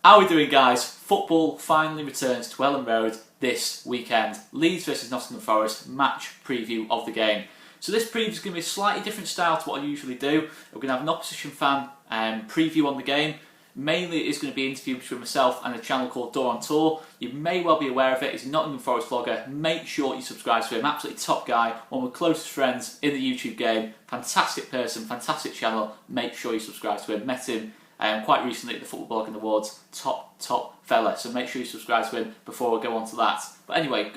How are we doing, guys? Football finally returns to Ellen Road this weekend. Leeds versus Nottingham Forest, match preview of the game. So this preview is going to be a slightly different style to what I usually do. We're going to have an opposition fan preview on the game. Mainly it's going to be an interview between myself and a channel called Dore on Tour. You may well be aware of it. He's a Nottingham Forest vlogger. Make sure you subscribe to him. Absolutely top guy. One of my closest friends in the YouTube game. Fantastic person, fantastic channel. Make sure you subscribe to him. Met him quite recently at the Football Blogging Awards. Top fella. So make sure you subscribe to him before I go on to that. But anyway,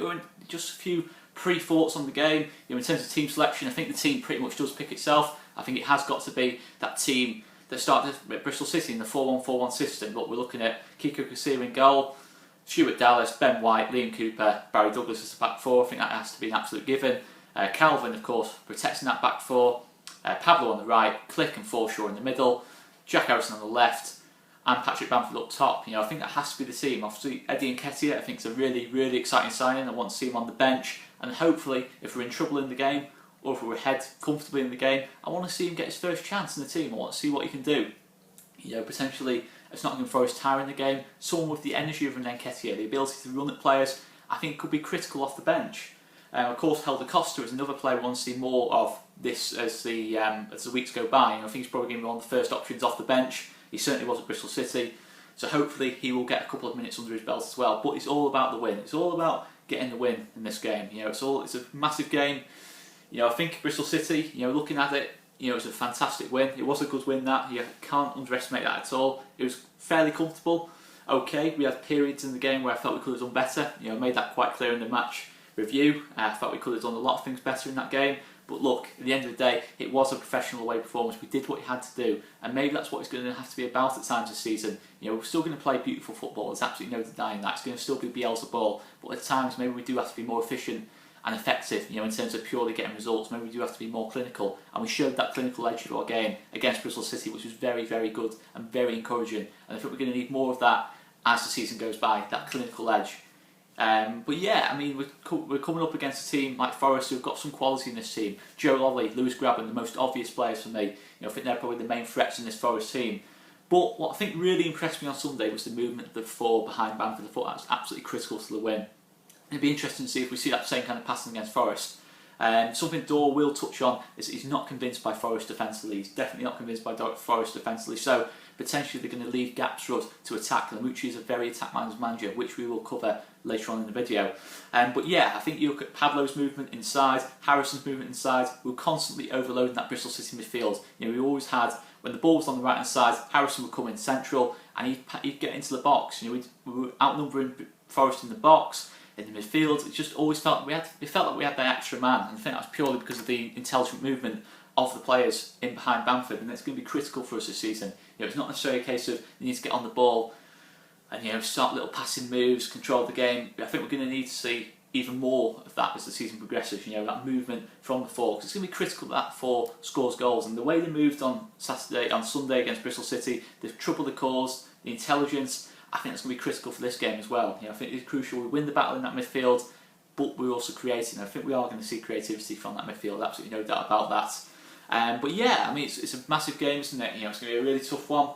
just a few pre-thoughts on the game. In terms of team selection, I think the team pretty much does pick itself. I think it has got to be that team that started at Bristol City in the 4-1-4-1 system. But we're looking at Kiko Casilla in goal, Stuart Dallas, Ben White, Liam Cooper, Barry Douglas as the back four. I think that has to be an absolute given. Calvin, of course, protecting that back four. Pablo on the right, Click and Forshaw in the middle, Jack Harrison on the left, and Patrick Bamford up top. I think that has to be the team. Obviously, Eddie Nketiah, I think, is a really exciting signing. I want to see him on the bench, and hopefully, if we're in trouble in the game, or if we're ahead comfortably in the game, I want to see him get his first chance in the team. I want to see what he can do. Potentially, it's Nottingham Forest tiring the game. Someone with the energy of an Nketiah, the ability to run at players, I think could be critical off the bench. Of course, Helder Costa is another player we want to see more of this as the weeks go by. I think he's probably going to be one of the first options off the bench. He certainly was at Bristol City, so hopefully he will get a couple of minutes under his belt as well. But it's all about the win. It's all about getting the win in this game. It's a massive game. I think Bristol City, looking at it, it was a fantastic win. It was a good win. That you can't underestimate that at all. It was fairly comfortable. Okay, we had periods in the game where I felt we could have done better. I made that quite clear in the match review. I felt we could have done a lot of things better in that game. But look, at the end of the day, it was a professional away performance. We did what we had to do, and maybe that's what it's going to have to be about at times this season. We're still going to play beautiful football. There's absolutely no denying that. It's going to still be Bielsa ball, but at times maybe we do have to be more efficient and effective. In terms of purely getting results, maybe we do have to be more clinical, and we showed that clinical edge of our game against Bristol City, which was very good and very encouraging. And I think we're going to need more of that as the season goes by. That clinical edge. But yeah, we're coming up against a team like Forest who've got some quality in this team. Joe Lolly, Lewis Grabban, the most obvious players for me. I think they're probably the main threats in this Forest team. But what I think really impressed me on Sunday was the movement of the four behind Bamford. I thought that was absolutely critical to the win. It'd be interesting to see if we see that same kind of passing against Forest. Something Dore will touch on is he's not convinced by Forest defensively. He's definitely not convinced by Forest defensively. So potentially they're going to leave gaps for us to attack. Lamucci is a very attack-minded manager, which we will cover later on in the video. But yeah, I think you look at Pablo's movement inside, Harrison's movement inside. We were constantly overloading that Bristol City midfield. We always had, when the ball was on the right hand side, Harrison would come in central and he'd get into the box. We were outnumbering Forest in the box. In the midfield, it just always felt like we had that extra man, and I think that was purely because of the intelligent movement of the players in behind Bamford, and that's going to be critical for us this season. It's not necessarily a case of you need to get on the ball and start little passing moves, control the game. I think we're going to need to see even more of that as the season progresses. That movement from the four, because it's going to be critical that four scores goals, and the way they moved on Sunday against Bristol City, the trouble they caused, the intelligence. I think that's going to be critical for this game as well. I think it's crucial we win the battle in that midfield, but we're also creating. I think we are going to see creativity from that midfield, absolutely no doubt about that. But yeah, it's a massive game, isn't it? It's going to be a really tough one,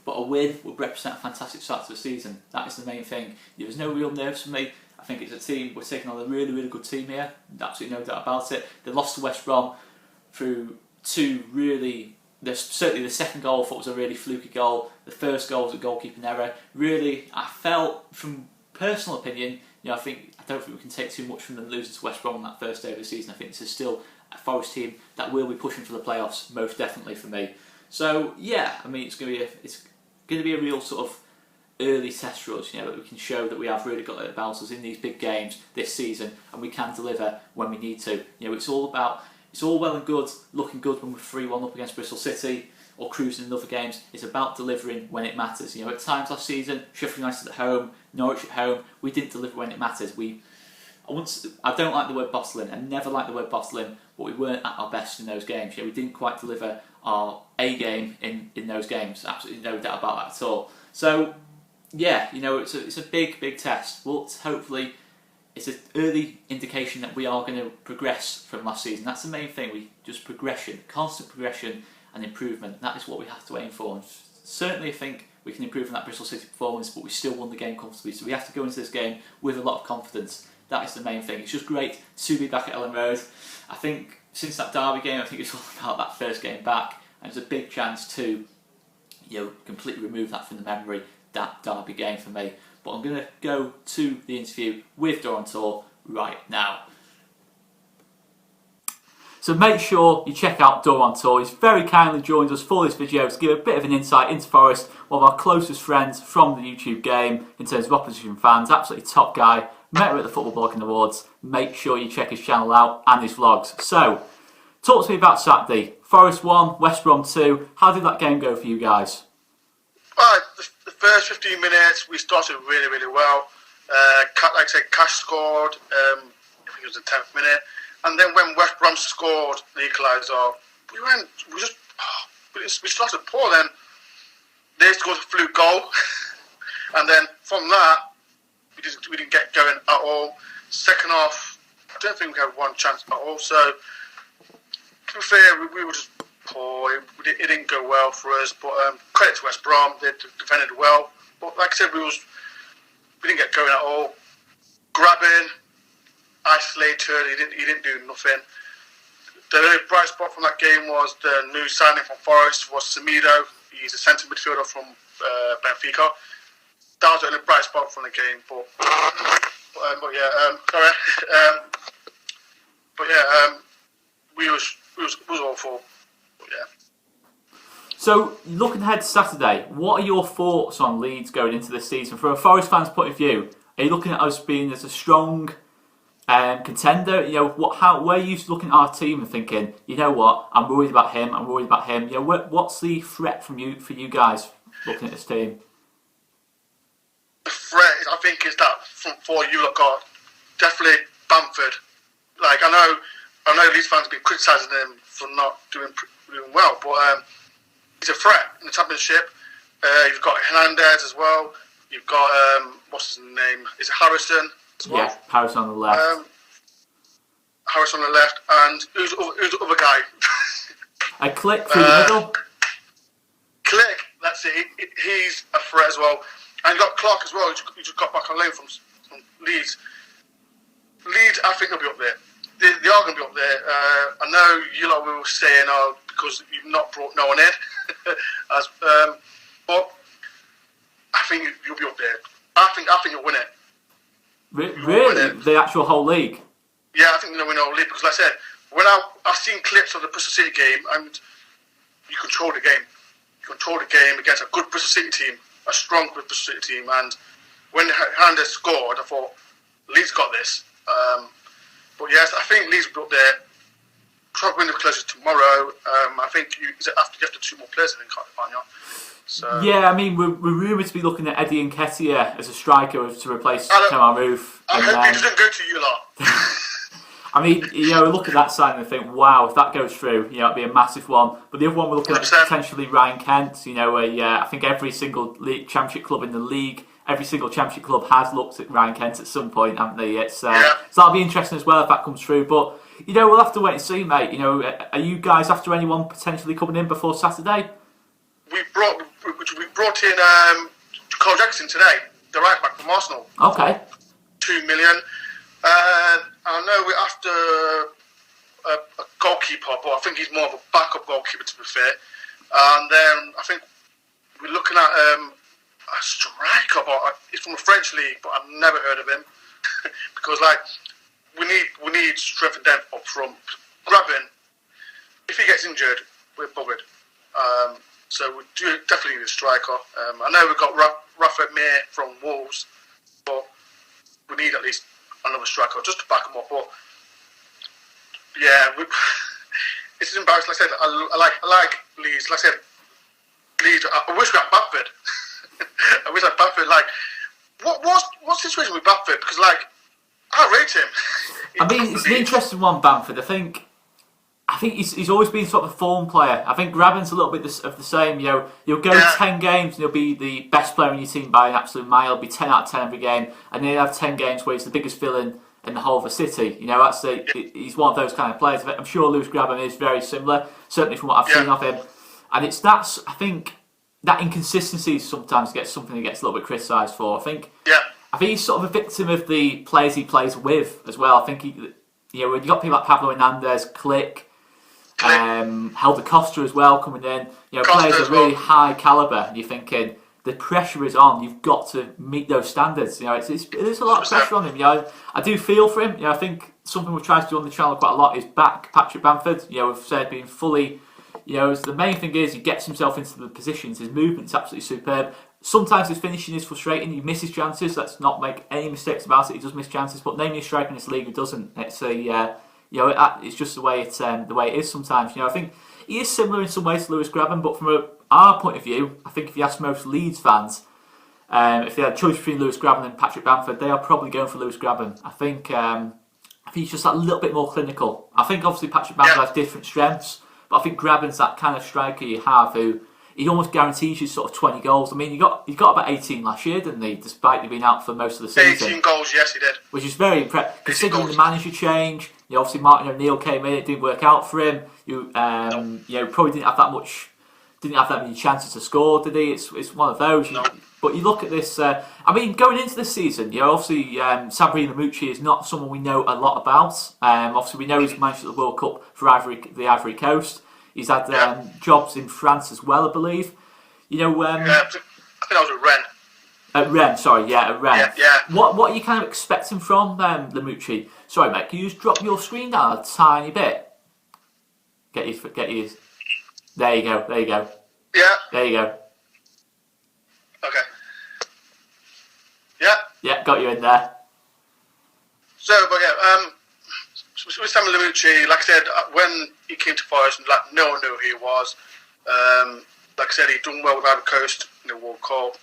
but a win would represent a fantastic start to the season. That is the main thing. There's no real nerves for me. I think it's a team, we're taking on a really good team here, absolutely no doubt about it. They lost to West Brom through two really... Certainly the second goal I thought was a really fluky goal. The first goal was a goalkeeping error. Really, I felt, from personal opinion, I don't think we can take too much from them losing to West Brom on that first day of the season. I think this is still a Forest team that will be pushing for the playoffs, most definitely for me. So yeah, it's going to be a real sort of early test for us. That we can show that we have really got it about us in these big games this season, and we can deliver when we need to. It's all well and good, looking good when we're 3-1 up against Bristol City or cruising in other games. It's about delivering when it matters. At times last season, Sheffield United at home, Norwich at home, we didn't deliver when it mattered. I don't like the word bottling. I never like the word bottling, but we weren't at our best in those games. We didn't quite deliver our A game in those games. Absolutely no doubt about that at all. So yeah, it's a big test. But hopefully, it's an early indication that we are going to progress from last season. That's the main thing. Progression, constant progression and improvement. That is what we have to aim for. And certainly, I think we can improve on that Bristol City performance, but we still won the game comfortably. So we have to go into this game with a lot of confidence. That is the main thing. It's just great to be back at Ellen Road. I think since that Derby game, I think it's all about that first game back, and it's a big chance to completely remove that from the memory, that Derby game for me. But I'm going to go to the interview with Dore on Tour right now. So make sure you check out Dore on Tour. He's very kindly joined us for this video to give a bit of an insight into Forest, one of our closest friends from the YouTube game in terms of opposition fans. Absolutely top guy. Met him at the Football Blogging Awards. Make sure you check his channel out and his vlogs. So, talk to me about Saturday. Forest 1, West Brom 2. How did that game go for you guys? Right, the first 15 minutes we started really, really well. Like I said, Cash scored. I think it was the 10th minute. And then when West Brom scored the equaliser, we started poor. Then they scored a fluke goal, and then from that we didn't get going at all. Second half, I don't think we had one chance at all. So to be fair, we were just poor. It didn't go well for us. But credit to West Brom, they defended well. But like I said, we didn't get going at all. Grabbing, isolated, he didn't do nothing. The only bright spot from that game was the new signing from Forest was Semedo. He's a centre midfielder from Benfica. That was the only bright spot from the game. But we was awful. But yeah. So looking ahead to Saturday, what are your thoughts on Leeds going into this season? From a Forest fan's point of view, are you looking at us being as a strong contender? Where are you looking at our team and thinking, you know what, I'm worried about him, what's the threat for you guys looking at this team? The threat, I think, is that from 4 you look at definitely Bamford. Like I know Leeds fans have been criticising him for not doing well, but he's a threat in the Championship. You've got Hernandez as well. You've got what's his name? Is it Harrison? Well. Yeah, Harrison on the left. Harrison on the left, and who's the other guy? A Click through the middle. Click, that's it. He's a threat as well. And you got Clark as well. Who just got back on loan from Leeds. Leeds, I think they'll be up there. They are going to be up there. I know you lot were saying, because you've not brought no one in, but I think you'll be up there. I think you'll win it. Really? The actual whole league? Yeah, I think they'll win the whole league because, like I said, when I've seen clips of the Bristol City game, and you control the game. You control the game against a good Bristol City team, a strong Bristol City team. And when Hernandez scored, I thought Leeds got this. But yes, I think Leeds will be up there. Probably win the closest tomorrow. I think you have to 2 more players, I think, can't you? So, yeah, I mean, we're rumoured to be looking at Eddie Nketiah as a striker to replace Kemar Roof. I hope he doesn't go to you lot. I mean, look at that side and think, wow, if that goes through, it'd be a massive one. But the other one we're looking 100%. at potentially Ryan Kent. I think every single championship club in the league, every single championship club has looked at Ryan Kent at some point, haven't they? So that'll be interesting as well if that comes through. But we'll have to wait and see, mate. Are you guys after anyone potentially coming in before Saturday? We brought in Carl Jackson today, the right back from Arsenal. Okay. 2 million. I know we're after a goalkeeper, but I think he's more of a backup goalkeeper, to be fair. And then I think we're looking at a striker, but he's from a French league, but I've never heard of him because we need strength and depth up front. Grabbing, if he gets injured, we're bothered. So we do definitely need a striker. I know we've got Rafa Mir from Wolves, but we need at least another striker just to back him up. But yeah, it's embarrassing. Like I said, I like Leeds. Like I said, Leeds. I wish we had Bamford. I wish I had Bamford. What's the situation with Bamford? Because I rate him. I mean, it's an interesting one, Bamford. I think he's always been sort of a form player. I think Graben's a little bit of the same. You'll go 10 games and you'll be the best player in your team by an absolute mile. Be 10 out of 10 every game, and then you'll have 10 games where he's the biggest villain in the whole of the city. He's one of those kind of players. I'm sure Lewis Graben is very similar, certainly from what I've seen of him. And I think that inconsistency sometimes gets something that gets a little bit criticised for. I think he's sort of a victim of the players he plays with as well. I think when you got people like Pablo Hernandez, Click, Helder Costa as well coming in, players of really high calibre, and you're thinking the pressure is on. You've got to meet those standards. There's a lot of pressure on him. I do feel for him. I think something we've tried to do on the channel quite a lot is back Patrick Bamford. We've said being fully. The main thing is he gets himself into the positions. His movement's absolutely superb. Sometimes his finishing is frustrating. He misses chances. Let's not make any mistakes about it. He does miss chances, but name me a striker in this league who doesn't. It's it's just the way it is sometimes. I think he is similar in some ways to Lewis Grabban, but from our point of view, I think if you ask most Leeds fans, if they had a choice between Lewis Grabban and Patrick Bamford, they are probably going for Lewis Grabban. I think he's just that little bit more clinical. I think obviously Patrick Bamford has different strengths, but I think Grabban's that kind of striker you have who he almost guarantees you sort of 20 goals. I mean, he got about 18 last year, didn't he? Despite being out for most of the season. 18 goals, yes, he did. Which is very impressive considering the manager change. Obviously Martin O'Neill came in, it didn't work out for him. Probably didn't have that many chances to score, did he? It's one of those. But you look at this. Going into this season, obviously Sabri Lamouchi is not someone we know a lot about. Obviously, we know he's managed the World Cup for the Ivory Coast. He's had jobs in France as well, I believe. I think that was at Rennes. At Rennes, sorry, at Rennes. Yeah. What are you kind of expecting from Lamouchi? Sorry, mate, can you just drop your screen down a tiny bit? Get you. There you go. Yeah. There you go. Okay. Yeah. Yeah, got you in there. With Samuel Lamouchi, like I said, when he came to Forest, no one knew who he was. Like I said, he'd done well with Ivory Coast in the World Cup.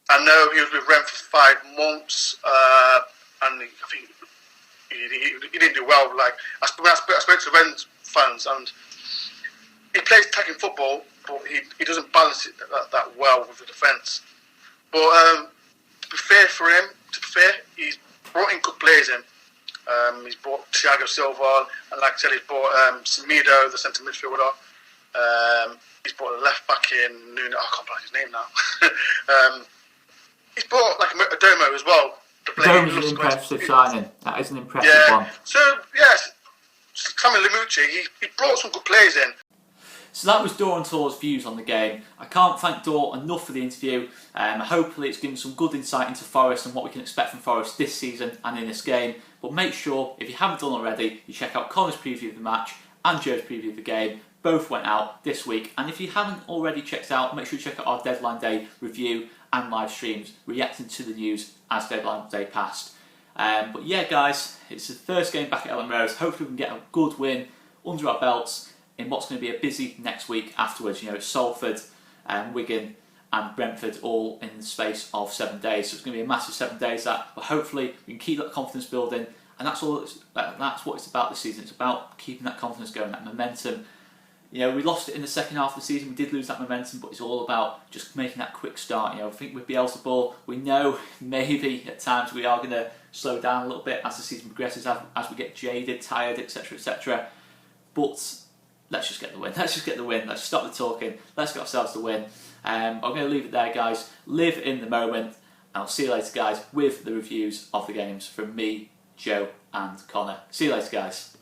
I know he was with Rennes for 5 months, and I think he didn't do well. I spoke to Rennes fans, and he plays attacking football, but he doesn't balance it that well with the defence. But to be fair, he's brought in good players in. He's brought Thiago Silva, and like I said, he's brought Semedo, the centre midfielder. He's brought a left back in Nuno. I can't pronounce his name now. He's brought a Domo as well. Domo's an impressive signing. That is an impressive one. So yes, Samuel Lamouchi, he brought some good players in. So that was Dore and Tor's views on the game. I can't thank Dore enough for the interview. Hopefully it's given some good insight into Forest and what we can expect from Forest this season and in this game. But make sure, if you haven't done already, you check out Conor's preview of the match and Joe's preview of the game. Both went out this week. And if you haven't already checked out, make sure you check out our Deadline Day review and live streams reacting to the news as Deadline Day passed. But yeah, guys, it's the first game back at Elland Road. Hopefully we can get a good win under our belts in what's going to be a busy next week afterwards. It's Salford, Wigan and Brentford all in the space of 7 days. So it's going to be a massive 7 days but hopefully we can keep that confidence building, and that's what it's about this season. It's about keeping that confidence going, that momentum. We lost it in the second half of the season, we did lose that momentum, but it's all about just making that quick start. I think with Bielsa, we know maybe at times we are going to slow down a little bit as the season progresses, as we get jaded, tired, etc, etc. But let's just get the win. Let's stop the talking. Let's get ourselves the win. I'm going to leave it there, guys. Live in the moment. And I'll see you later, guys, with the reviews of the games from me, Joe and Conor. See you later, guys.